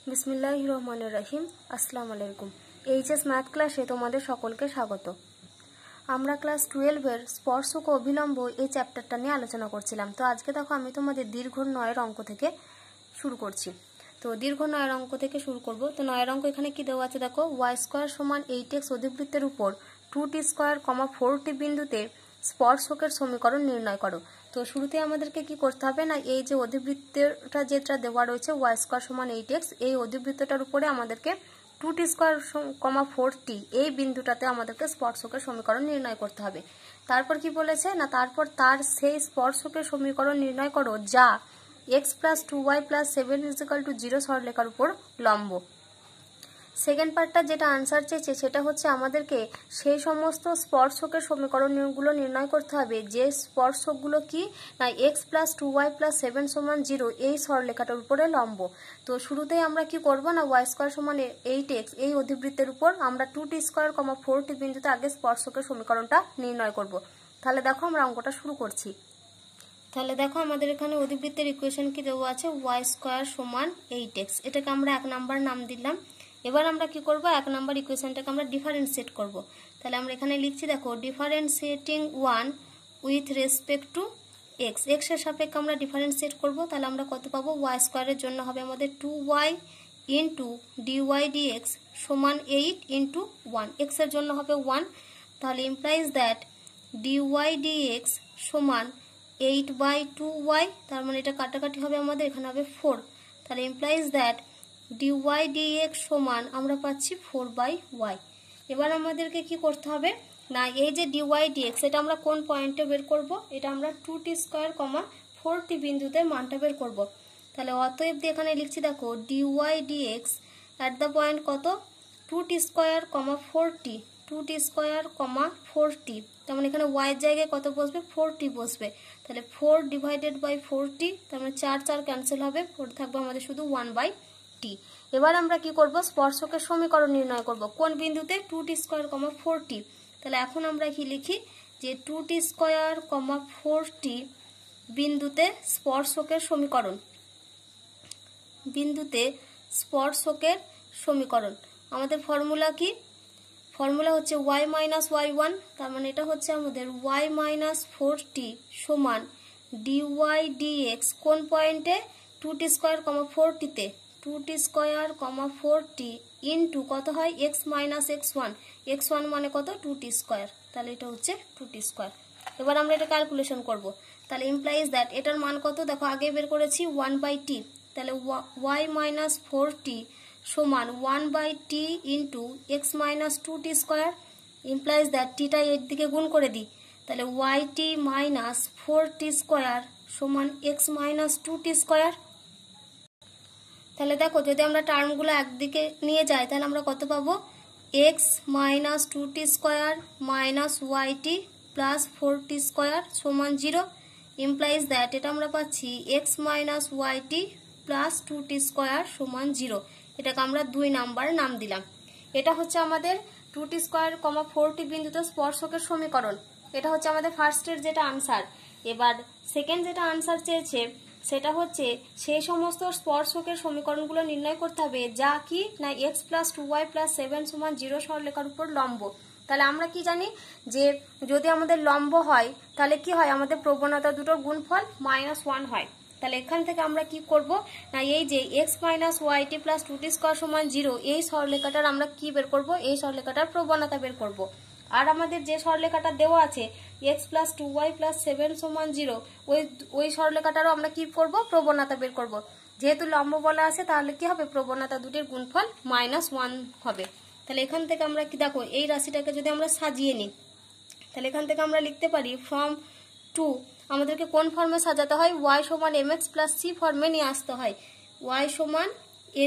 বিসমিল্লাহির রহমানির রহিম। আসসালামু আলাইকুম। এইচএস ম্যাথ ক্লাসে তোমাদের সকলকে স্বাগত। আমরা ক্লাস 12-এর স্পর্শক ও অভিলম্ব এই চ্যাপ্টারটা নিয়ে আলোচনা করছিলাম। তো আজকে দেখো আমি তোমাদের দীর্ঘ 9-এর অঙ্ক থেকে শুরু করছি। তো দীর্ঘ 9-এর অঙ্ক থেকে শুরু করব। তো 9-এর অঙ্ক এখানে কি দেওয়া আছে দেখো, y² = 8x অধিবৃত্তের উপর 2t², 4t বিন্দুতে স্পর্শকের সমীকরণ নির্ণয় করো। তো শুরুতে আমাদেরকে কি করতে হবে না, এই যে অধিবৃত্তটা যেটা দেওয়া রয়েছে y² = 8x, এই অধিবৃত্তটার উপরে আমাদেরকে 2t², 4t এই বিন্দুটাতে আমাদেরকে স্পর্শকের সমীকরণ নির্ণয় করতে হবে। তারপর কি বলেছে না, তারপর তার সেই স্পর্শকের সমীকরণ নির্ণয় করো যা x + 2y + 7 = 0 সরলরেখার উপর লম্ব। সেকেন্ড পার্টটা যেটা আনসার চেয়েছে সেটা হচ্ছে আমাদেরকে সেই সমস্ত স্পর্শকের সমীকরণগুলো নির্ণয় করতে হবে যে স্পর্শকগুলো কি না x + 2y + 7 = 0 এই সরলরেখাটার উপরে লম্ব। তো শুরুতেই আমরা কি করব না, y² = 8x এই অধিবৃত্তের উপর আমরা 2t², 4t বিন্দুতে আগে স্পর্শকের সমীকরণটা নির্ণয় করব। তাহলে দেখো আমরা অঙ্কটা শুরু করছি। তাহলে দেখো আমাদের এখানে অধিবৃত্তের ইকুয়েশন কি দেওয়া আছে, y² = 8x, এটাকে আমরা 1 নাম্বার নাম দিলাম। এবার আমরা কি করব, 1 নাম্বার ইকুয়েশনটাকে আমরা ডিফারেন্সিয়েট করব। তাহলে আমরা এখানে লিখছি দেখো, differentiating 1 with respect to x, x এর সাপেক্ষে আমরা ডিফারেন্সিয়েট করব। তাহলে আমরা কত পাবো, y² এর জন্য হবে আমাদের 2y dy dx = 8 × 1, x এর জন্য হবে 1। তাহলে implies that dy dx = 8/2y, তার মানে এটা কাটাকাটি হবে আমাদের, এখানে হবে 4। তাহলে ইমপ্লাইজ দ্যাট dy dx = আমরা পাচ্ছি 4/y। এবার আমাদেরকে কি করতে হবে না, এই যে dy dx এটা আমরা কোন পয়েন্টে বের করব, এটা আমরা 2t², 4t বিন্দুতে মানটা বের করব। তাহলে অতএব এখানে লিখছি দেখো, dy dx at the point কত, 2t², 4t, 2t², 4t, তার মানে এখানে y এর জায়গায় কত বসবে, 4t বসবে। তাহলে 4/4t, তার মানে 4 4 ক্যান্সেল হবে, 4 থাকবে আমাদের শুধু 1/t। এবার আমরা কি করব, স্পর্শকের সমীকরণ নির্ণয় করব কোন বিন্দুতে, 2t², 4t। তাহলে এখন আমরা কি লিখি যে 2t², 4t বিন্দুতে স্পর্শকের সমীকরণ, বিন্দুতে স্পর্শকের সমীকরণ আমাদের ফর্মুলা কি, ফর্মুলা হচ্ছে y - y1, তার মানে এটা হচ্ছে আমাদের y - 4t = dy dx কোন পয়েন্টে, 2t², 4t তে, 2t², 4t ইনটু কত হয়, x - x1, x1 মানে কত, 2t², তাহলে এটা হচ্ছে 2t²। এবার আমরা এটা ক্যালকুলেশন করব। তাহলে ইমপ্লাইজ দ্যাট এটার মান কত, দেখো আগে বের করেছি 1/t, তাহলে y - 4t = 1/t into x - 2t², implies that theta এর দিকে গুণ করে দিই। তাহলে yt - 4t² = x - 2t²। তাহলে দেখো যদি আমরা টার্মগুলো একদিকে নিয়ে যাই তাহলে আমরা কত পাবো, x - 2t² - yt plus 4t² = 0, implies that এটা আমরা পাচ্ছি x - yt প্লাস 2t² = 0। এটাকে আমরা 2 নাম্বার নাম দিলাম। এটা হচ্ছে আমাদের 2t², 4t বিন্দুতে স্পর্শকের সমীকরণ। এটা হচ্ছে আমাদের ফার্স্টের যেটা আনসার। এবার সেকেন্ড যেটা আনসার চেয়েছে সেটা হচ্ছে সেই সমস্ত স্পর্শকের সমীকরণগুলো নির্ণয় করতে হবে যা কি না x + 2y + 7 = 0 সরলরেখার উপর লম্ব। তাহলে আমরা কি জানি যে যদি আমাদের লম্ব হয় তাহলে কি হয়, আমাদের প্রবণতা দুটোর গুণফল -1 হয়। তাহলে এখান থেকে আমরা কি করব না, এই যে x - yt + 2t² = 0 এই সরলরেখাটার আমরা কি বের করব, এই সরলরেখাটার প্রবণতা বের করব। আর আমাদের যে সরলরেখাটা দেওয়া আছে x + 2y + 7 = 0 ওই সরলরেখাটারও আমরা কি করব, প্রবণতা বের করব। যেহেতু লম্ব বলা আছে তাহলে কি হবে, প্রবণতা দুটির গুণফল -1 হবে। তাহলে এখান থেকে আমরা কি দেখো, এই রাশিটাকে যদি আমরা সাজিয়ে নিই তাহলে এখান থেকে আমরা লিখতে পারি ফ্রম টু, আমাদেরকে কোন ফর্মে সাজাতে হয়, y = mx + c ফর্মে নিয়ে আসতে হয়, y =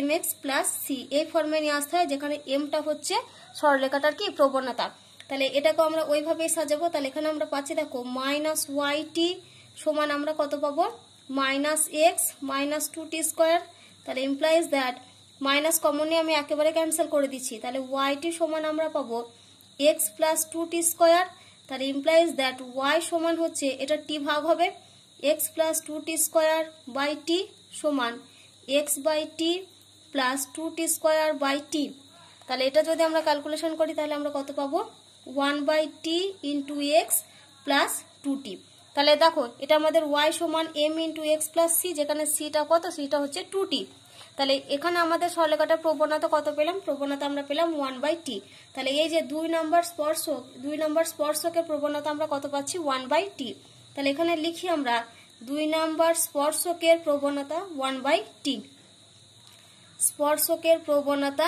mx + c এই ফর্মে নিয়ে আসতে হয়, যেখানে mটা হচ্ছে সরলরেখাটার কি প্রবণতা। তাহলে এটাকে আমরা ওইভাবেই সাজাবো। তাহলে এখানে আমরা পাচ্ছি দেখো -yt = আমরা কত পাবো, -x - 2t²। তাহলে ইমপ্লাইজ দ্যাট মাইনাস কমন নিয়ে আমি একেবারে ক্যান্সেল করে দিচ্ছি। তাহলে yt = আমরা পাবো x + 2t²। তাহলে ইমপ্লাইজ দ্যাট y সমান হচ্ছে এটা t ভাগ হবে, x + 2t² / t সমান x/t plus 2t square by T. তাহলে এটা যদি আমরা ক্যালকুলেশন করি তাহলে আমরা কত পাবো 1/t into x plus 2t। তাহলে দেখো এটা আমাদের y সমান m into x plus c, যেখানে সিটা কত, সিটা হচ্ছে 2t। তাহলে এখানে আমাদের সরলরেখাটার প্রবণতা কত পেলাম, প্রবণতা আমরা পেলাম 1/t। তাহলে এই যে 2 নম্বর স্পর্শকের প্রবণতা আমরা কত পাচ্ছি 1/t। তাহলে এখানে লিখি আমরা 2 নম্বর স্পর্শকের প্রবণতা 1/t। স্পর্শকের প্রবণতা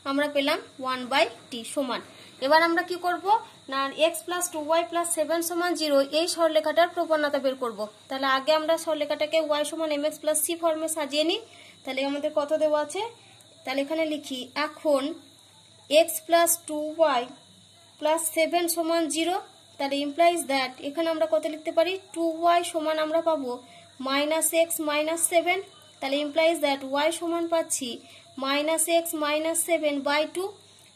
আমরা পেলাম 1/t সমান। এবার আমরা কি করব না x প্লাস 2y প্লাস 7 সমান 0 এই সরলরেখাটার প্রবণতা বের করব। তাহলে আগে আমরা সরলরেখাটাকে y সমান mx প্লাস c ফর্মে সাজিয়ে নিই। তাহলে আমাদের কত দেওয়া আছে, তাহলে এখানে লিখি এখন x প্লাস 2y প্লাস 7 সমান 0। তাহলে ইমপ্লাইজ দ্যাট এখানে আমরা কত লিখতে পারি 2y সমান আমরা পাবো মাইনাস এক্স মাইনাস 7। তাহলে ইমপ্লাইজ দ্যাট y সমান পাচ্ছি মাইনাস এক্স মাইনাস 7/2।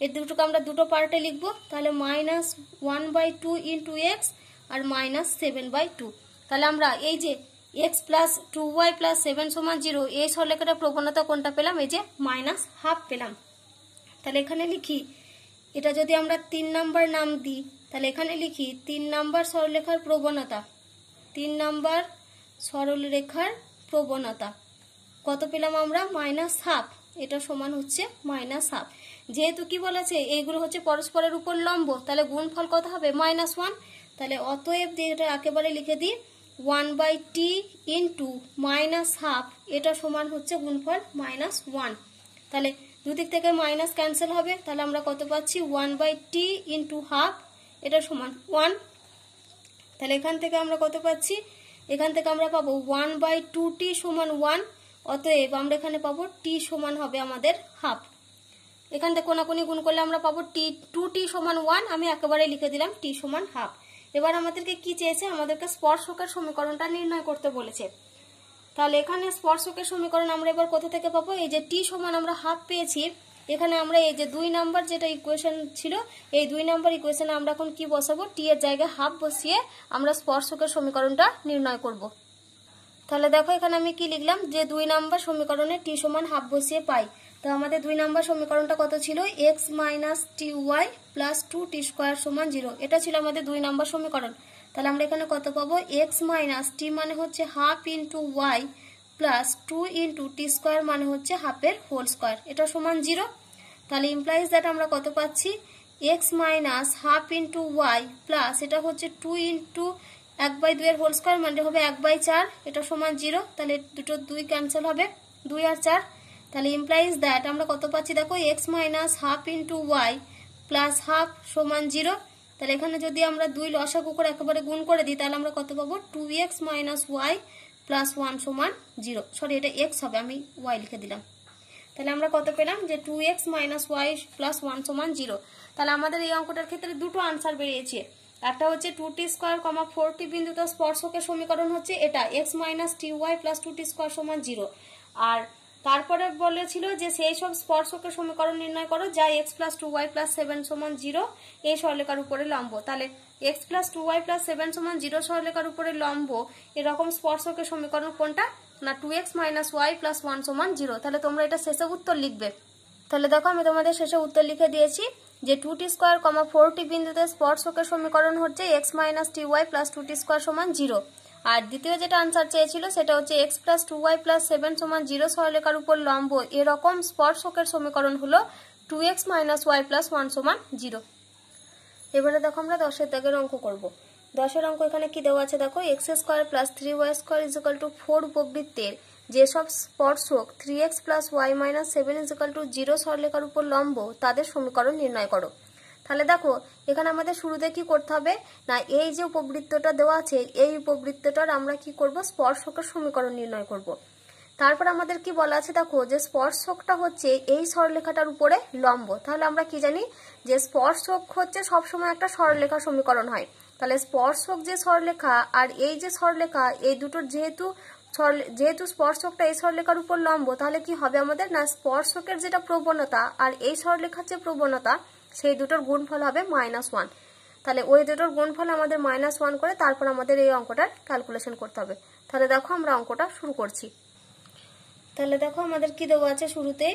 এই দুটোকে আমরা দুটো পার্টে লিখবো। তাহলে মাইনাস 1/2 ইন্টু এক্স আর মাইনাস 7/2। তাহলে আমরা এই যে x প্লাস 2y প্লাস 7 সমান 0 এই সরলরেখাটার প্রবণতা কোনটা পেলাম, এই যে মাইনাস হাফ পেলাম। তাহলে এখানে লিখি এটা যদি আমরা 3 নাম্বার নাম দিই, তাহলে এখানে লিখি 3 নাম্বার সরলরেখার প্রবণতা, 3 নাম্বার সরলরেখার প্রবণতা কত পেলাম আমরা মাইনাস হাফ। এটা সমান হচ্ছে মাইনাস হাফ। যেহেতু কি বলেছে এইগুলো হচ্ছে পরস্পরের উপর লম্ব, তাহলে গুণফল কত হবে -1। তাহলে অতএব এটা একেবারে লিখে দিই 1/t ইন্টু মাইনাস হাফ, এটা সমান হচ্ছে গুণফল -1। তাহলে দুদিক থেকে মাইনাস ক্যান্সেল হবে। তাহলে আমরা কত পাচ্ছি 1/t ইন্টু হাফ, এটা সমান 1। তাহলে এখান থেকে আমরা কত পাচ্ছি, এখান থেকে আমরা পাবো 1/2t সমান 1। অতএব আমরা এখানে পাবো t সমান হবে আমাদের হাফ। এখান থেকে কোনাকুনি গুণ করলে আমরা পাবো 2t সমান 1। আমি একেবারে লিখে দিলাম t সমান হাফ। এবার আমাদেরকে কি চেয়েছে, আমাদেরকে স্পর্শকের সমীকরণটা নির্ণয় করতে বলেছে। তাহলে এখানে স্পর্শকের সমীকরণ আমরা এবার কোথা থেকে পাবো, এই যে t সমান আমরা হাফ পেয়েছি, এখানে আমরা এই যে 2 নাম্বার যেটা ইকুয়েশন ছিল এই 2 নাম্বার ইকুয়েশনে আমরা এখন কি বসাবো, t এর জায়গায় হাফ বসিয়ে আমরা স্পর্শকের সমীকরণটা নির্ণয় করব। তাহলে দেখো এখানে আমি কি লিখলাম যে 2 নাম্বার সমীকরণে t সমান হাফ বসিয়ে পাই। তো আমাদের 2 নাম্বার সমীকরণটা কত ছিল, x minus ty plus 2t square সমান 0। এটা ছিল আমাদের 2 নাম্বার সমীকরণ। তাহলে আমরা এখানে কত পাবো, x মাইনাস t মানে হচ্ছে half into y plus 2 into T square মানে হচ্ছে হাফের হোল স্কোয়ার, এটা সমান 0। তাহলে ইমপ্লাইজ দ্যাট আমরা কত পাচ্ছি x minus half into y plus এটা হচ্ছে 2 ইন্টু 1/2 এর হোল স্কোয়ার মানে হবে 1/4, এটা সমান 0। তাহলে দুটো 2 ক্যান্সেল হবে, 2 আর 4। তাহলে ইমপ্লাইজ দ্যাট আমরা কত পাচ্ছি দেখো x minus half into y plus half সমান 0। তাহলে এখানে যদি আমরা 2 লসাগু করে একেবারে গুণ করে দিই তাহলে আমরা কত পাবো 2x মাইনাস y প্লাস 1 সমান 0। সরি এটা x হবে, আমি y লিখে দিলাম। তাহলে আমরা কত পেলাম যে 2x মাইনাস y প্লাস 1 সমান 0। তাহলে আমাদের এই অঙ্কটার ক্ষেত্রে দুটো আনসার বেরিয়েছে। একটা হচ্ছে 2t স্কোয়ার, 4t বিন্দুতে স্পর্শকের সমীকরণ হচ্ছে এটা x minus ty plus 2t square সমান 0। আর তারপরে বলেছিল যে সেই সব স্পর্শকের সমীকরণ নির্ণয় করো যা x প্লাস 2y প্লাস 7 সমান 0 এই সরলরেখার উপরে লম্ব। তাহলে x প্লাস 2y প্লাস 7 সমান 0 সরলরেখার উপরে লম্ব এরকম স্পর্শকের সমীকরণ কোনটা না 2x মাইনাস y প্লাস 1 সমান 0। তাহলে তোমরা এটা শেষে উত্তর লিখবে। তাহলে দেখো আমি তোমাদের শেষে উত্তর লিখে দিয়েছি যে 2t স্কোয়ার, 4t বিন্দুতে স্পর্শকের সমীকরণ হচ্ছে x minus ty plus 2t square সমান 0। আর দ্বিতীয় যেটা আনসার চেয়েছিল সেটা হচ্ছে x প্লাস 2y প্লাস 7 সমান 0 সরলরেখার উপর লম্ব এরকম স্পর্শকের সমীকরণ হলো 2x মাইনাস y প্লাস 1 সমান 0। এবারে দেখো আমরা 10 দাগের অঙ্ক করব। 10 অঙ্ক এখানে কি দেওয়া আছে দেখো, x square plus 3y square is equal to 4 উপবৃত্তের যেসব স্পর্শক 3x plus y minus 7 is equal to 0 সরলরেখার উপর লম্ব তাদের সমীকরণ নির্ণয় করো। তাহলে দেখো এখানে আমাদের শুরুতে কি করতে হবে না, এই যে উপবৃত্তটা দেওয়া আছে এই উপবৃত্তটার আমরা কি করব স্পর্শকের সমীকরণ নির্ণয় করব। তারপর আমাদের কি বলা আছে দেখো যে স্পর্শকটা হচ্ছে এই সরলরেখাটার উপরে লম্ব। তাহলে আমরা কি জানি যে স্পর্শক হচ্ছে সবসময় একটা সরলরেখা সমীকরণ হয়। তাহলে স্পর্শক যে সরলরেখা আর এই যে সরলরেখা এই দুটোর যেহেতু স্পর্শকটা এই সরলরেখার উপর লম্ব তাহলে কি হবে আমাদের না স্পর্শকের যেটা প্রবণতা আর এই সরলরেখার যে প্রবণতা সেই দুটোর গুণফল হবে -1। তাহলে ওই দুটোর গুণফল আমাদের -1 করে তারপর আমাদের এই অঙ্কটার ক্যালকুলেশন করতে হবে। তাহলে দেখো আমরা অঙ্কটা শুরু করছি। তাহলে দেখো আমাদের কি দেওয়া আছে শুরুতে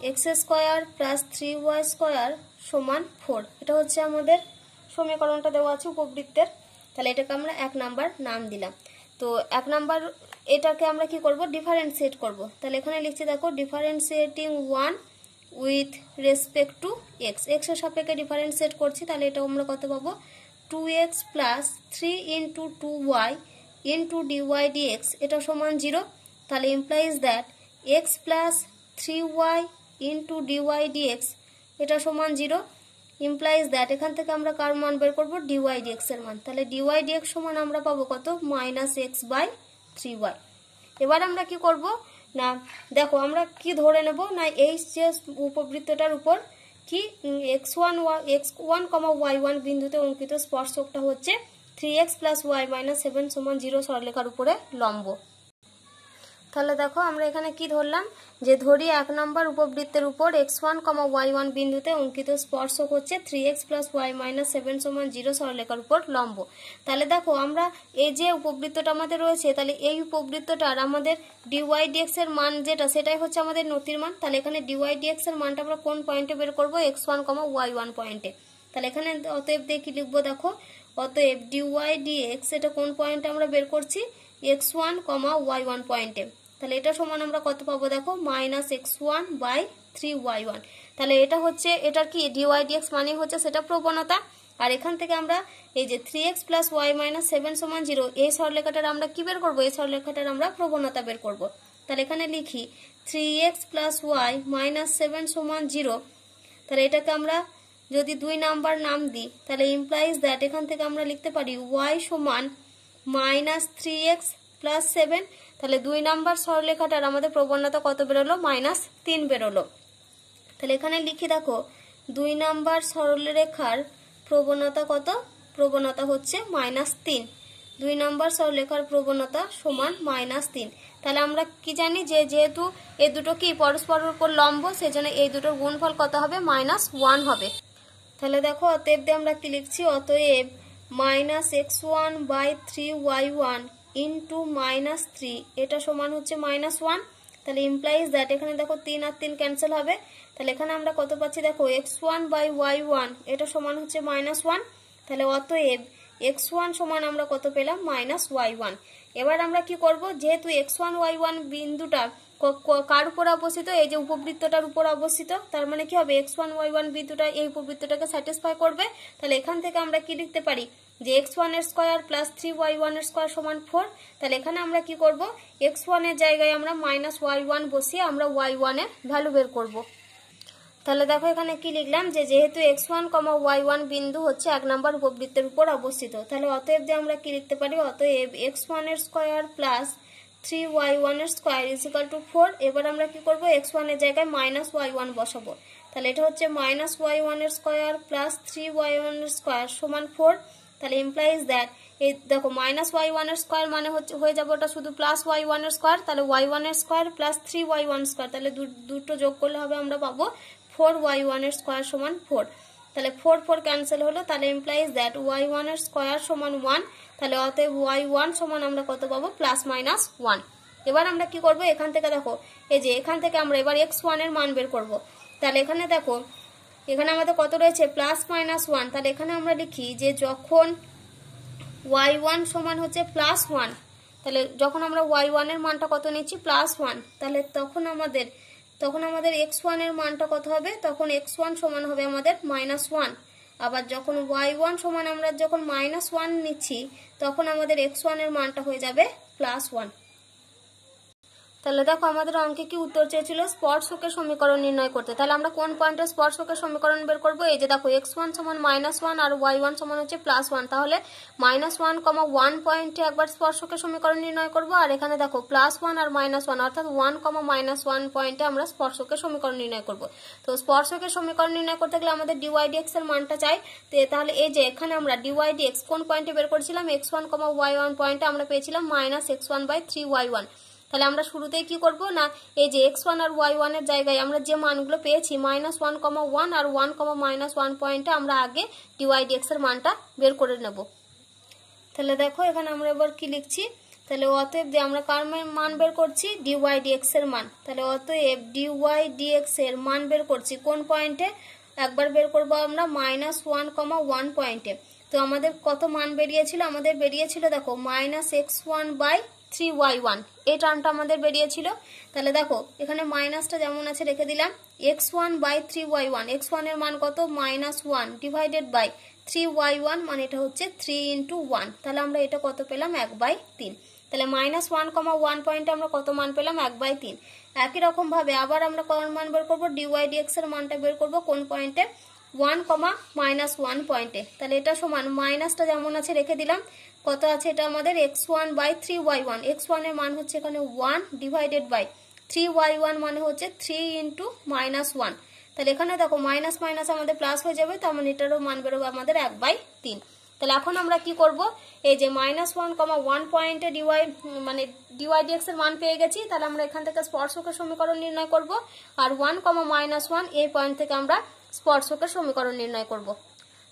x square plus 3y square সমান 4। এটা হচ্ছে আমাদের সমীকরণটা দেওয়া আছে উপবৃত্তের। তাহলে এটাকে আমরা 1 নাম্বার নাম দিলাম। তো 1 নাম্বার এটাকে আমরা কি করব, ডিফারেন্সিয়েট করব। তাহলে এখানে লিখছি দেখো differentiating 1 with respect to x. X এর সাপেক্ষে ডিফারেন্সিয়েট করছি, তাহলে এটা আমরা কত পাবো 2x plus 3 into 2y into dy dx এটা সমান 0। তাহলে implies that x plus 3y into dy dx এটা সমান 0। ইমপ্লাইজ দ্যাট এখান থেকে আমরা কার মান বের করবো, ডিওয়াই ডিএক্স এর মান। তাহলে ডিওয়াই ডিএক্স সমান আমরা পাবো কত, -x/3y। এবার আমরা কি করব না, দেখো আমরা কি ধরে নেব না, এই যে উপবৃত্তটার উপর কি x1 y1 বিন্দুতে অঙ্কিত স্পর্শকটা হচ্ছে 3x + y - 7 = 0 সরলরেখার উপরে লম্ব। তাহলে দেখো আমরা এখানে কি ধরলাম, যে ধরি 1 নম্বর উপবৃত্তের উপর x1, y1 বিন্দুতে অঙ্কিত স্পর্শক হচ্ছে 3x + y - 7 = 0 সরলরেখার উপর লম্ব। তাহলে দেখো আমরা এই যে উপবৃত্তটা আমাদের রয়েছে, তাহলে এই উপবৃত্তটার আমাদের dy dx এর মান যেটা, সেটাই হচ্ছে আমাদের নতির মান। তাহলে এখানে dy dx এর মানটা আমরা কোন পয়েন্টে বের করব, x1, y1 পয়েন্টে। তাহলে এখানে অতএব দিয়ে কি লিখবো দেখো, অতএব dy dx এটা কোন পয়েন্টে আমরা বের করছি, x1, y1 পয়েন্টে। তাহলে এটা সমান আমরা কত পাবো দেখো -x1/3y1। তাহলে এটা হচ্ছে এটার কি dy dx মানে হচ্ছে সেটা প্রবণতা। আর এখান থেকে আমরা এই যে 3x + y - 7 = 0 এই সরলরেখাটার আমরা কি বের করব, এই সরলরেখাটার আমরা প্রবণতা বের করব। তাহলে এখানে লিখি 3x + y - 7 = 0। তাহলে এটাকে আমরা যদি 2 নাম্বার নাম দিই, তাহলে ইমপ্লাইজ দ্যাট এখান থেকে আমরা লিখতে পারি y সমান -3x + 7। তাহলে 2 নাম্বার সরলরেখাটার আমাদের প্রবণতা কত বেরোলো, -3 বেরোলো। তাহলে এখানে লিখি দেখো 2 নাম্বার সরলরেখার প্রবণতা কত, প্রবণতা হচ্ছে -3। 2 নাম্বার সরলরেখার প্রবণতা সমান -3। তাহলে আমরা কি জানি যে যেহেতু এই দুটো কি পরস্পরের উপর লম্ব, সেজন্য এই দুটোর গুণফল কত হবে, -1 হবে। তাহলে দেখো অতএব দিয়ে আমরা কি লিখছি, অতএব -x1/3y1 ইন্টু -3 এটা সমান হচ্ছে -1। তাহলে ইমপ্লাইজ দ্যাট এখানে দেখো 3 আর 3 ক্যান্সেল হবে। তাহলে এখানে আমরা কত পাচ্ছি দেখো x1/y1 এটা সমান হচ্ছে -1। তাহলে অতএব x1 সমান আমরা কত পেলাম, -y1। এবার আমরা কি করব, যেহেতু x1 y1 বিন্দুটা কার উপর অবস্থিত, এই যে উপবৃত্তটার উপর অবস্থিত, তার মানে কি হবে x1 y1 বিন্দুটা এই উপবৃত্তটাকে স্যাটিসফাই করবে। তাহলে এখান থেকে আমরা কি লিখতে পারি যে x1 এর স্কয়ার প্লাস 3y1 এর স্কয়ার সমান 4। তাহলে এখানে আমরা কি করব, x1 এর জায়গায় আমরা -y1 বসিয়ে আমরা y1 এর ভ্যালু বের করব। তাহলে দেখো এখানে কি লিখলাম, যে যেহেতু x1, y1 বিন্দু হচ্ছে 1 নম্বর উপবৃত্তের উপর অবস্থিত, তাহলে অতএব যে আমরা কি লিখতে পারি, অতএব x1 এর স্কয়ার প্লাস 3y1 এর স্কয়ার = 4। এবার আমরা কি করব, x1 এর জায়গায় -y1 বসাবো। তাহলে এটা হচ্ছে -y1 এর স্কয়ার প্লাস 3y1 এর স্কয়ার সমান 4। তাহলে ইমপ্লাইজ দ্যাট এই দেখো -y1 এর স্কয়ার মানে হচ্ছে হয়ে যাবে ওটা শুধু +y1 এর স্কয়ার। তাহলে y1 এর স্কয়ার প্লাস 3y1 স্কয়ার, তাহলে দুটো যোগ করলে হবে আমরা পাবো 4y1 এর স্কয়ার সমান 4। তাহলে 4 ক্যান্সেল হলো। তাহলে ইমপ্লাইজ দ্যাট y1 এর স্কয়ার সমান 1। তাহলে অতএব y1 সমান আমরা কত পাবো, +-1। এবার আমরা কি করব, এখান থেকে দেখো এই যে এখান থেকে আমরা এবার x1 এর মান বের করব। তাহলে এখানে দেখো এখানে আমাদের কত রয়েছে, +-1। তাহলে এখানে আমরা লিখি যে যখন y1 সমান হচ্ছে +1, তাহলে যখন আমরা y1 এর মানটা কত নিচ্ছি, +1, তাহলে তখন আমাদের x1 এর মানটা কত হবে, তখন x1 সমান হবে আমাদের -1। আবার যখন y1 সমান আমরা যখন -1 নিচ্ছি, তখন আমাদের x1 এর মানটা হয়ে যাবে +1। তাহলে দেখো আমাদের অঙ্কে কি উত্তর চেয়েছিল, স্পর্শকের সমীকরণ নির্ণয় করতে। তাহলে আমরা কোন পয়েন্টে স্পর্শকের সমীকরণ বের করব, এই যে দেখো x1 সমান -1 আর y1 সমান হচ্ছে +1। তাহলে -1, 1 পয়েন্টে একবার স্পর্শকের সমীকরণ নির্ণয় করব, আর এখানে দেখো +1 আর -1 অর্থাৎ 1, -1 পয়েন্টে আমরা স্পর্শকের সমীকরণ নির্ণয় করব। তো স্পর্শকের সমীকরণ নির্ণয় করতে গেলে আমাদের dy dx এর মানটা চাই। তাহলে এই যে এখানে আমরা dy dx কোন পয়েন্টে বের করেছিলাম, x1, y1 পয়েন্টে আমরা পেয়েছিলাম -x1/3y1। তাহলে আমরা শুরুতেই কি করব না, এই যে x1 আর y1 এর জায়গায় আমরা যে মানগুলো পেয়েছি -1, 1 আর 1, -1 পয়েন্টে আমরা আগে dy dx এর মানটা বের করে নেব। তাহলে দেখো এখানে আমরা এবার কি লিখছি, তাহলে অতএব যে আমরা কার মান বের করছি, ডিওয়াই ডিএক্স এর মান। তাহলে অতএব ডিওয়াই ডিএক্স এর মান বের করছি কোন পয়েন্টে, একবার বের করবো আমরা -1,1 পয়েন্টে। তো আমাদের কত মান বেরিয়েছিল, আমাদের বেরিয়েছিল দেখো -x1/3y1, এই টার্মটা আমাদের বেরিয়েছিল। তাহলে দেখো এখানে মাইনাসটা যেমন আছে রেখে দিলাম, x1/3y1, x1 এর মান কত, -1 ডিভাইডেড বাই 3y1, মানে এটা হচ্ছে 3 × 1। তাহলে আমরা এটা কত পেলাম, 1/3। তাহলে -1,1 পয়েন্টে আমরা কত মান পেলাম, 1/3। একই রকম ভাবে আবার আমরা কোন মান বের করবো, ডিওয়াই ডিএক্স এর মানটা বের করবো কোন পয়েন্টে, 1,-1 পয়েন্টে। তাহলে এটা সমান মাইনাসটা যেমন আছে রেখে দিলাম, কত আছে এটা আমাদের x1/3y1, x1 এর মান হচ্ছে এখানে 1 ডিভাইডেড বাই 3y1, মানে হচ্ছে 3 × -1। তাহলে এখানে দেখো মাইনাস মাইনাস আমাদের প্লাস হয়ে যাবে, তার মানে এটারও মান বেরোবে আমাদের 1/3। তাহলে এখন আমরা কি করব, এই যে -1,1 পয়েন্টে ডিওয়াই ডিএক্স এর মান পেয়ে গেছি। তাহলে আমরা এখান থেকে স্পর্শকের সমীকরণ নির্ণয় করব, আর 1,-1 এই পয়েন্ট থেকে আমরা স্পর্শকের সমীকরণ নির্ণয় করব।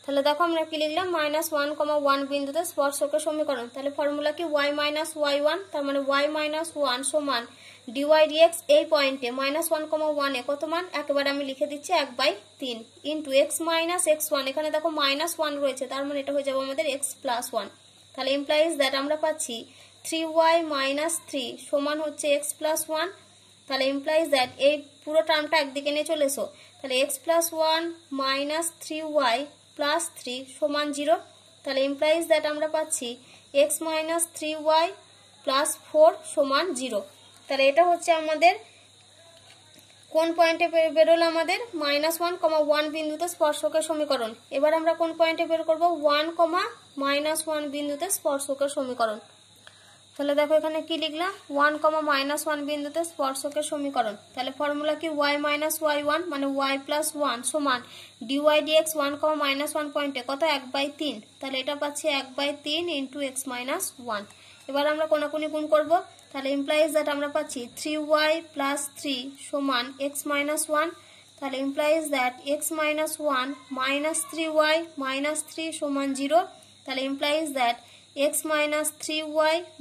তাহলে দেখো আমরা কি লিখলাম, -1,1 বিন্দুতে স্পর্শকের সমীকরণ। তাহলে ফর্মুলা কি, y-y1, তার মানে y-1 সমান ডিওয়াই ডিএক্স এই পয়েন্টে -1,1 এ কত মান, একেবারে আমি লিখে দিচ্ছি 1/3 ইন্টু x-x1, এখানে দেখো -1 রয়েছে, তার মানে এটা হয়ে যাবে আমাদের x+1। তাহলে ইমপ্লাইজ দ্যাট আমরা পাচ্ছি 3y-3 সমান হচ্ছে x+1। তাহলে ইমপ্লাইজ দ্যাট এই পুরো টার্মটা একদিকে নিয়ে চলে এসো, তাহলে x+1 - 3y + 3 সমান 0। তাহলে ইমপ্লাইজ দ্যাট আমরা পাচ্ছি x - 3y + 4 সমান 0। তাহলে এটা হচ্ছে আমাদের কোন পয়েন্টে বেরোলো, আমাদের -1,1 বিন্দুতে স্পর্শকের সমীকরণ। এবার আমরা কোন পয়েন্টে বের করব, 1,-1 বিন্দুতে স্পর্শকের সমীকরণ। তাহলে দেখো এখানে কি লিখলাম, 1,-1 বিন্দুতে স্পর্শকের সমীকরণ। তাহলে ফর্মুলা কি, y-y1 মানে y+1 সমান ডিওয়াই ডিএক্স 1,-1 পয়েন্টে কত, 1/3। তাহলে এটা পাচ্ছি 1/3 ইন্টু x-1। এবার আমরা কোনাকুনি গুণ করব, তাহলে ইমপ্লাইজ দ্যাট আমরা পাচ্ছি 3y + 3 সমান x-1। তাহলে ইমপ্লাইজ দ্যাট x-1 - 3y - 3 সমান 0। তাহলে ইমপ্লাইজ দ্যাট x - 3y -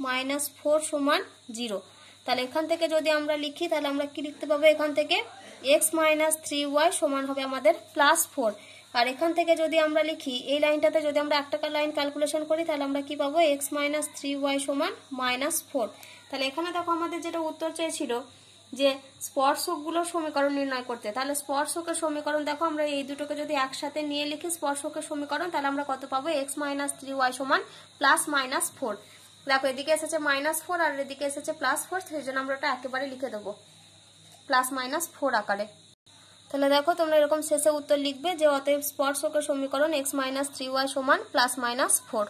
4 সমান 0। তাহলে এখান থেকে যদি আমরা লিখি, তাহলে আমরা কি লিখতে পাবো, এখান থেকে x - 3y সমান হবে আমাদের +4। আর এখান থেকে যদি আমরা লিখি, এই লাইনটাতে যদি আমরা একটা লাইন ক্যালকুলেশন করি, তাহলে আমরা কি পাবো, x - 3y সমান -4। তাহলে এখানে দেখো আমাদের যেটা উত্তর চেয়েছিল যে স্পর্শকগুলোর সমীকরণ নির্ণয় করতে। তাহলে স্পর্শকের সমীকরণ দেখো আমরা এই দুটোকে যদি একসাথে নিয়ে লিখি স্পর্শকের সমীকরণ, তাহলে আমরা কত পাবো, x - 3y সমান +-4। দেখো এদিকে এসেছে -4 আর এদিকে এসেছে +4, সেই জন্য আমরা এটা একেবারে লিখে দেবো +-4 আকারে। তাহলে দেখো তোমরা এরকম শেষে উত্তর লিখবে যে অতএব স্পর্শকের সমীকরণ x - 3y সমান +-4।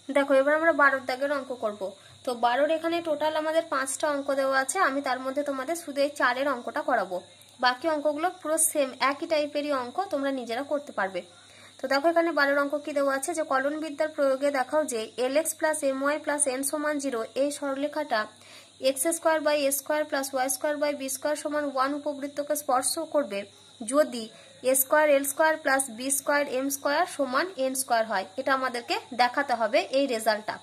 দেখো এবার আমরা 12 দাগের অঙ্ক করব। তো 12 এখানে টোটাল আমাদের 5টা অঙ্ক দেওয়া আছে, আমি তার মধ্যে তোমাদের শুধু এই 4-এর অঙ্কটা করাবো। বাকি অঙ্কগুলো পুরো সেম একই টাইপেরই অঙ্ক, তোমরা নিজেরা করতে পারবে। তো দেখো এখানে 12 অঙ্ক কি দেওয়া আছে, যে কলন বিদ্যার প্রয়োগে দেখাও যে lx + my + n সমান 0 এই সরলরেখাটা x² + y² + b² সমান 1 উপবৃত্তকে স্পর্শ করবে যদি a²l² + b² m² সমান n² হয়। এটা আমাদেরকে দেখাতে হবে এই রেজাল্টটা।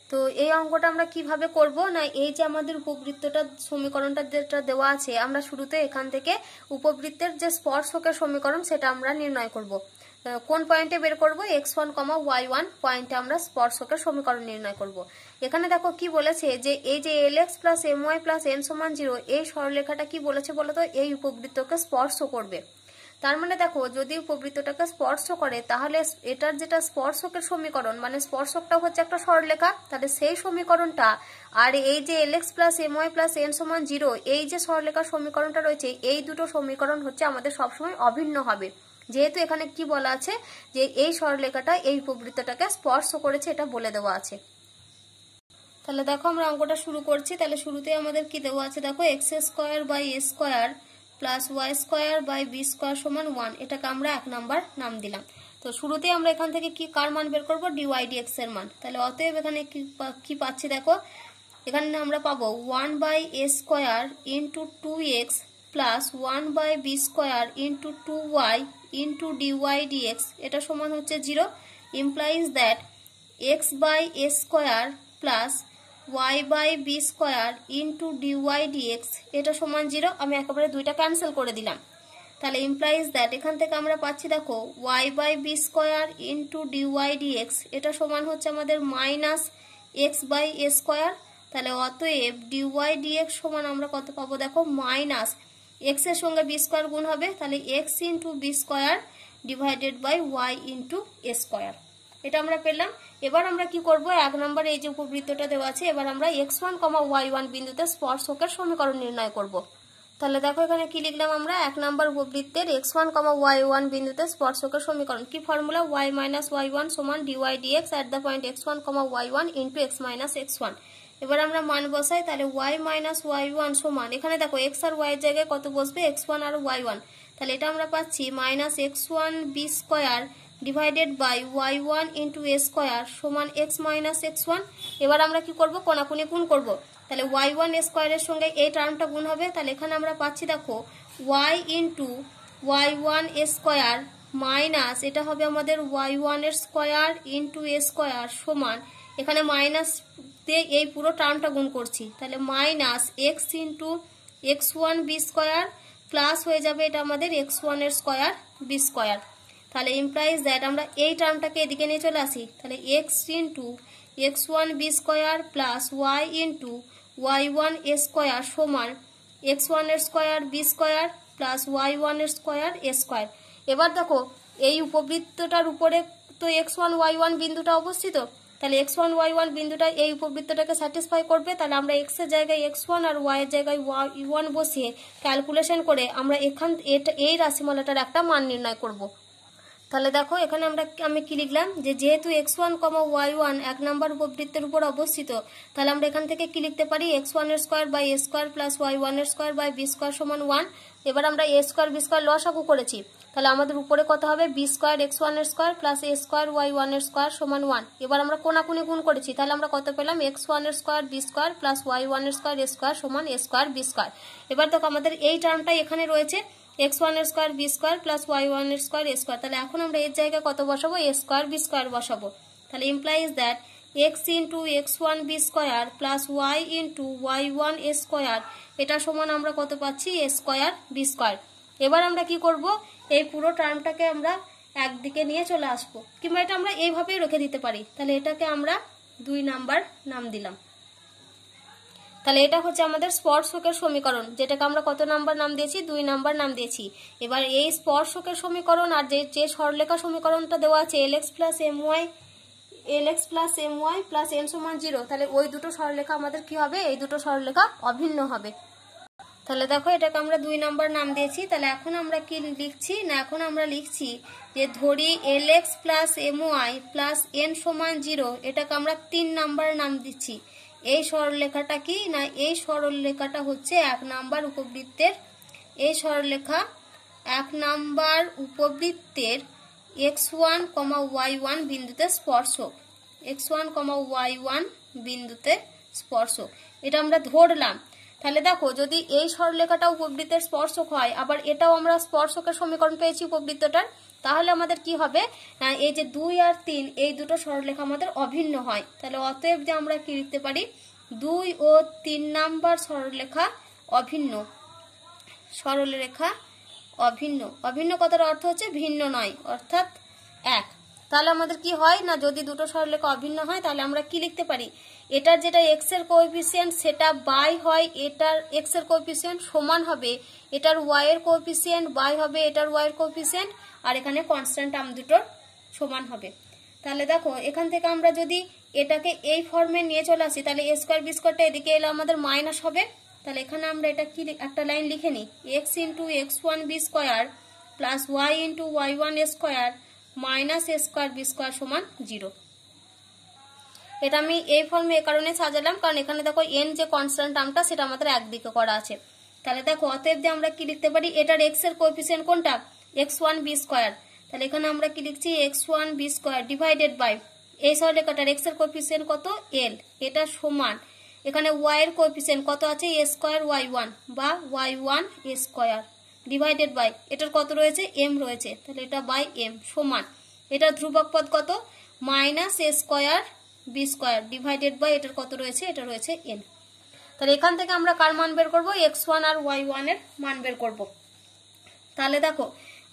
তো এই অঙ্কটা আমরা কিভাবে করব না, এই যে আমাদের উপবৃত্তটা সমীকরণটা যেটা দেওয়া আছে, আমরা শুরুতে এখান থেকে উপবৃত্তের যে স্পর্শকের সমীকরণ সেটা আমরা নির্ণয় করব। কোন পয়েন্টে বের করব, x1, y1 পয়েন্টে আমরা স্পর্শকের সমীকরণ নির্ণয় করব। এখানে দেখো কি বলেছে যে এই যে lx + my + n সমান 0 এই সরলরেখাটা কি বলেছে বলতো, এই উপবৃত্তকে স্পর্শ করবে। তার মানে দেখো যদি উপবৃত্তটাকে স্পর্শ করে, তাহলে এটার যেটা স্পর্শকের সমীকরণ, মানে স্পর্শকটা হচ্ছে একটা সরলরেখা, তাহলে সেই সমীকরণটা আর এই যে lx + my + n সমান 0 এই যে সরলরেখার সমীকরণটা রয়েছে, এই দুটো সমীকরণ হচ্ছে আমাদের সবসময় অভিন্ন হবে। যেহেতু এখানে কি বলা আছে যে এই সরলরেখাটা এই উপবৃত্তটাকে স্পর্শ করেছে, এটা বলে দেওয়া আছে। তাহলে দেখো আমরা অঙ্কটা শুরু করছি। তাহলে শুরুতেই আমাদের কি দেওয়া আছে দেখো, x² / a² + y² / b² সমান 1, এটাকে আমরা 1 নাম্বার নাম দিলাম। তো শুরুতেই আমরা এখান থেকে কি কার মান বের করব, ডিওয়াই ডিএক্স এর মান। তাহলে অতএব এখানে কি পাচ্ছি দেখো, এখানে আমরা পাবো 1/a² × 2x + 1/b² × 2y × dy dx, এটা সমান হচ্ছে 0। Implies that x/a² plus y by B square into dy dx এটা সমান 0। আমি একেবারে দুইটা ক্যান্সেল করে দিলাম। তাহলে ইমপ্লাইজ দ্যাট এখান থেকে আমরা পাচ্ছি দেখো y by B square into dy dx এটা সমান হচ্ছে আমাদের minus x by a square. তাহলে অতএব ডিওয়াই ডিএক্স সমান আমরা কত পাবো দেখো মাইনাস এক্স এর সঙ্গে বি স্কোয়ার গুণ হবে, তাহলে x into b square divided by y into a square. এটা আমরা পেলাম। এবার আমরা কি করব, 1 নম্বরে এই যে উপবৃত্তটা দেওয়া আছে, এবার আমরা x1, y1 বিন্দুতে স্পর্শকের সমীকরণ নির্ণয় করব। তাহলে দেখো এখানে কি লিখলাম আমরা, 1 নম্বর উপবৃত্তের x1, y1 বিন্দুতে স্পর্শকের সমীকরণ কি ফর্মুলা, y মাইনাস y1 সমান dy dx at the point x1, y1 into x minus x1। এবার আমরা মান বসাই, তাহলে y মাইনাস y1 সমান, এখানে দেখো x আর y এর জায়গায় কত বসবে, x1 আর y1। তাহলে এটা আমরা পাচ্ছি minus x1 b square divided by y1 into a square সমান x মাইনাস x1। এবার আমরা কি করব, কোনাকুনি গুণ করব। তাহলে y1 স্কোয়ারের সঙ্গে এই টার্মটা গুণ হবে, তাহলে এখানে আমরা পাচ্ছি দেখো y into y1 square minus এটা হবে আমাদের y1 এর স্কোয়ার ইন্টু এ স্কোয়ার সমান, এখানে মাইনাস দিয়ে এই পুরো টার্মটা গুণ করছি, তাহলে minus x into x1 b square plus হয়ে যাবে এটা আমাদের x1 এর স্কোয়ার বি স্কোয়ার। তাহলে ইমপ্লাইজ দ্যাট আমরা এই টার্মটাকে এদিকে নিয়ে চলে আসি, তাহলে x into x1 b square plus y into y1 a square সমান x1 এর square b square plus y1 এর স্কোয়ার এ স্কোয়ার। এবার দেখো এই উপবৃত্তটার উপরে তো x1 y1 বিন্দুটা অবস্থিত, তাহলে x1 y1 বিন্দুটা এই উপবৃত্তটাকে স্যাটিসফাই করবে। তাহলে আমরা x এর জায়গায় x1 আর y এর জায়গায় y1 বসিয়ে ক্যালকুলেশন করে আমরা এই রাশিমালাটার একটা মান নির্ণয় করব। তাহলে দেখো এখানে আমি কি লিখলাম, যে যেহেতু x1, y1 1 নম্বর উপবৃত্তের উপর অবস্থিত, তাহলে আমরা এখান থেকে কি লিখতে পারি, x1 এর square by a square plus y1 এর স্কোয়ার বাই বি স্কোয়ার সমান 1। এবার আমরা এ স্কোয়ার বি স্কোয়ার লসাগু করেছি, তাহলে আমাদের উপরে কত হবে, বি স্কোয়ার x1 এর স্কোয়ার প্লাস এ স্কোয়ার y1 এর স্কোয়ার সমান 1। এবার আমরা কোনাকুনি গুণ করেছি, তাহলে আমরা কত পেলাম, x1 এর square b square plus y1 এর স্কোয়ার এ স্কোয়ার সমান এ স্কোয়ার বি স্কোয়ার। এবার দেখো আমাদের এই টার্মটাই এখানে রয়েছে, x1 এর square b square plus y1 এর স্কোয়ার এ স্কোয়ার। তাহলে এখন আমরা এর জায়গায় কত বসাবো, এ স্কোয়ার বি স্কোয়ার বসাবো। তাহলে implies that x into x1 b square plus y into y1 a square এটা সমান আমরা কত পাচ্ছি, এ স্কোয়ার বি স্কোয়ার। এবার আমরা কি করব, এই পুরো টার্মটাকে আমরা একদিকে নিয়ে চলে আসবো, কিংবা এটা আমরা এইভাবেই রেখে দিতে পারি। তাহলে এটাকে আমরা 2 নাম্বার নাম দিলাম। তাহলে এটা হচ্ছে আমাদের স্পর্শকের সমীকরণ, যেটাকে আমরা কত নাম্বার নাম দিয়েছি, 2 নাম্বার নাম দিয়েছি। এবার এই স্পর্শকের সমীকরণ আর যে সরলরেখা সমীকরণটা দেওয়া আছে lx plus my plus n সমান 0, তাহলে ওই দুটো সরলরেখা আমাদের কি হবে, এই দুটো সরলরেখা অভিন্ন হবে। তাহলে দেখো এটাকে আমরা 2 নাম্বার নাম দিয়েছি। তাহলে এখন আমরা কি লিখছি না, এখন আমরা লিখছি যে ধরি lx plus my plus n সমান 0, এটাকে আমরা 3 নাম্বার নাম দিচ্ছি। এই সরলরেখাটা কি না, এই সরলরেখাটা হচ্ছে 1 নাম্বার উপবৃত্তের, এই সরলরেখা 1 নাম্বার উপবৃত্তের x1, y1 বিন্দুতে স্পর্শক, x1, y1 বিন্দুতে স্পর্শক, এটা আমরা ধরলাম। তাহলে দেখো যদি এই সরলরেখাটা উপবৃত্তের স্পর্শক হয়, আবার এটাও আমরা স্পর্শকের সমীকরণ পেয়েছি উপবৃত্তটার, তাহলে আমাদের কি হবে না, এই যে 2 আর 3 এই দুটো সরলরেখা আমাদের অভিন্ন হয়। তাহলে অতএব যে আমরা কি লিখতে পারি, 2 ও 3 নাম্বার সরলরেখা অভিন্ন, সরলরেখা অভিন্ন। অভিন্ন কথার অর্থ হচ্ছে ভিন্ন নয়, অর্থাৎ এক। তাহলে আমাদের কি হয় না, যদি দুটো সরলরেখা অভিন্ন হয় তাহলে আমরা কি লিখতে পারি, এটার যেটা x এর কোএফিসিয়েন্ট সেটা বাই হয় এটার x এর কোএফিসিয়েন্ট সমান হবে এটার y এর কোএফিসিয়েন্ট বাই হবে এটার y এর কোএফিসিয়েন্ট, আর এখানে কনস্ট্যান্ট টার্ম দুটোর সমান হবে। তাহলে দেখো এখান থেকে আমরা যদি এটাকে এই ফর্মে নিয়ে চলে আসি, তাহলে a স্কয়ার বি স্কয়ারটা এদিকে এলে আমাদের মাইনাস হবে। তাহলে এখানে আমরা এটা কি একটা লাইন লিখে নিই, x into x1 b square plus y into y1 square minus a square b square সমান 0। এটা আমি এই ফর্মে এই কারণে সাজালাম, কারণ এখানে দেখো n যে কনস্ট্যান্ট টার্মটা সেটা আমাদের একদিকে করা আছে। তাহলে দেখো অতএব যে আমরা কি লিখতে পারি, এটার x এর কোএফিসিয়েন্ট কোনটা, x1 বি স্কয়ার। তাহলে এখানে আমরা কি লিখছি, x1 b square divided by এই সরলরেখাটার x এর কোএফিসিয়েন্ট কত, l, এটা সমান এখানে y এর কোএফিসিয়েন্ট কত আছে, a স্কয়ার y1 বা y1 a square divided by এটার কত রয়েছে, m রয়েছে, তাহলে এটা বাই m সমান এটা ধ্রুবক পদ কত, minus a square b square divided by এটার কত রয়েছে, এটা রয়েছে n। তাহলে এখান থেকে আমরা কার মান বের করবো, x1 আর y1 এর মান বের করব। তাহলে দেখো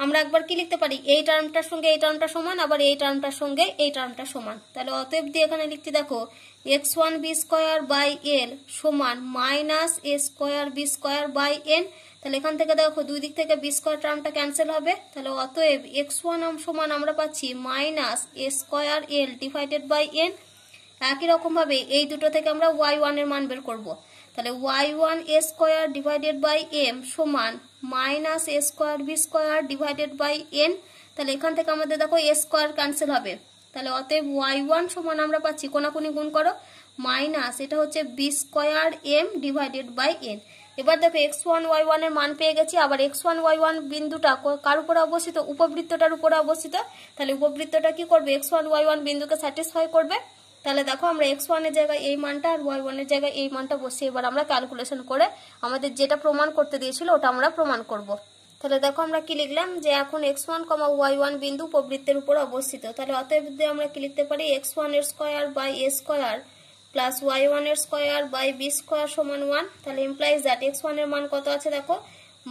আমরা একবার কি লিখতে পারি, এই টার্মটার সঙ্গে এই টার্মটা সমান, আবার এই টার্মটার সঙ্গে এই টার্মটা সমান। তাহলে অতএব দিয়ে এখানে লিখতে দেখো x1 b square by l সমান minus a square b square by n। তাহলে এখান থেকে দেখো দুই দিক থেকে বি স্কোয়ার টার্মটা ক্যান্সেল হবে। তাহলে অতএব x1 সমান আমরা পাচ্ছি minus a square l divided by n। একই রকম ভাবে এই দুটো থেকে আমরা y1 এর মান বের করব। তাহলে y1 a square divided by m সমান minus a square b square divided by n। তাহলে এখান থেকে আমাদের দেখো a স্কোয়ার ক্যান্সেল হবে। তাহলে অতএব y1 সমান আমরা পাচ্ছি, কোনাকুনি গুণ করো, মাইনাস এটা হচ্ছে b square m divided by n। এবার দেখো x1 y1 এর মান পেয়ে গেছি। আবার x1 y1 বিন্দুটা কার উপরে অবস্থিত, উপবৃত্তটার উপরে অবস্থিত। তাহলে উপবৃত্তটা কি করবে, x1 y1 বিন্দুকে স্যাটিসফাই করবে। তাহলে দেখো আমরা x1 এর জায়গায় এই মানটা আর y1 এর জায়গায় এই মানটা বসিয়ে এবার আমরা ক্যালকুলেশন করে আমাদের যেটা প্রমাণ করতে দিয়েছিল ওটা আমরা প্রমাণ করব। তাহলে দেখো আমরা কি লিখলাম, যে এখন x1, y1 বিন্দু উপবৃত্তের উপর অবস্থিত। তাহলে অতএব আমরা কি লিখতে পারি, x1 এর square by a square plus y1 এর স্কয়ার বাই b স্কয়ার সমান 1। তাহলে ইমপ্লাইজ দ্যাট x1 এর মান কত আছে দেখো,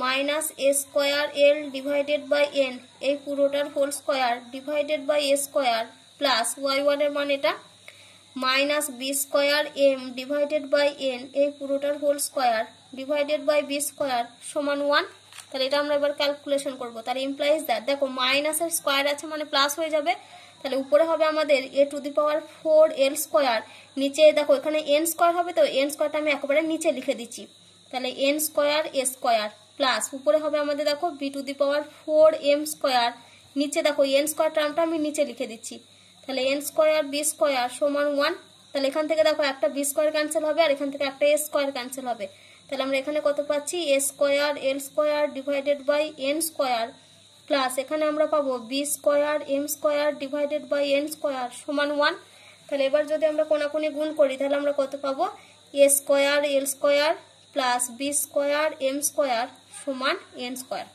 minus a square l divided by n এই পুরোটার whole square divided by a square plus y1 এর মান এটা minus B square M divided by n এই পুরোটার whole square divided by B square সমান 1। তাহলে এটা আমরা এবার ক্যালকুলেশন করব। তাহলে ইমপ্লাইজ দ্যাট দেখো মাইনাসের স্কোয়ার আছে মানে প্লাস হয়ে যাবে। তাহলে উপরে হবে আমাদের a to the power 4l square, নিচে দেখো এখানে n স্কোয়ার হবে, তো n স্কোয়ারটা আমি একেবারে নিচে লিখে দিচ্ছি। তাহলে n square a square plus উপরে হবে আমাদের দেখো b to the power 4m square, নিচে দেখো n স্কোয়ার টার্মটা আমি নিচে লিখে দিচ্ছি। তাহলে n স্কোয়ার বি স্কোয়ার সমান 1। তাহলে এখান থেকে দেখো একটা বি স্কোয়ার ক্যান্সেল হবে আর এখান থেকে একটা a স্কোয়ার ক্যান্সেল হবে। তাহলে আমরা এখানে কত পাচ্ছি, a square l square divided by n square plus এখানে আমরা পাবো b square m square divided by n square সমান 1। তাহলে এবার যদি আমরা কোনাকুনি গুণ করি তাহলে আমরা কত পাবো, a square l square plus B square m square সমান n স্কোয়ার।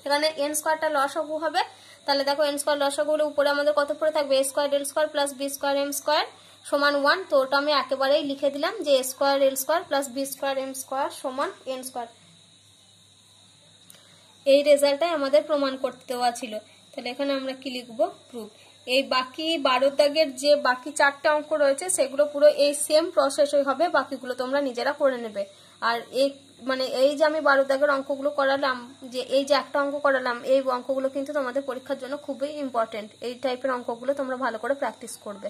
এখানে n স্কোয়ারটা লসাগু হবে। তাহলে দেখো n স্কোয়ার লসাগু হলে উপরে আমাদের কত পড়ে থাকবে, a square l square plus B square m square সমান 1। তো ওটা আমি একেবারেই লিখে দিলাম যে a square l square plus B square m square সমান n স্কোয়ার। এই রেজাল্টটাই আমাদের প্রমাণ করতে দেওয়া ছিল। তাহলে এখানে আমরা কি লিখবো, প্রুফ। এই বাকি 12 দাগের যে বাকি 4টে অঙ্ক রয়েছে সেগুলো পুরো এই সেম প্রসেসই হবে, বাকিগুলো তোমরা নিজেরা করে নেবে। আর এই যে আমি 12 দাগের অঙ্কগুলো করালাম, যে এই যে একটা অঙ্ক করালাম, এই অঙ্কগুলো কিন্তু তোমাদের পরীক্ষার জন্য খুবই ইম্পর্টেন্ট। এই টাইপের অঙ্কগুলো তোমরা ভালো করে প্র্যাকটিস করবে।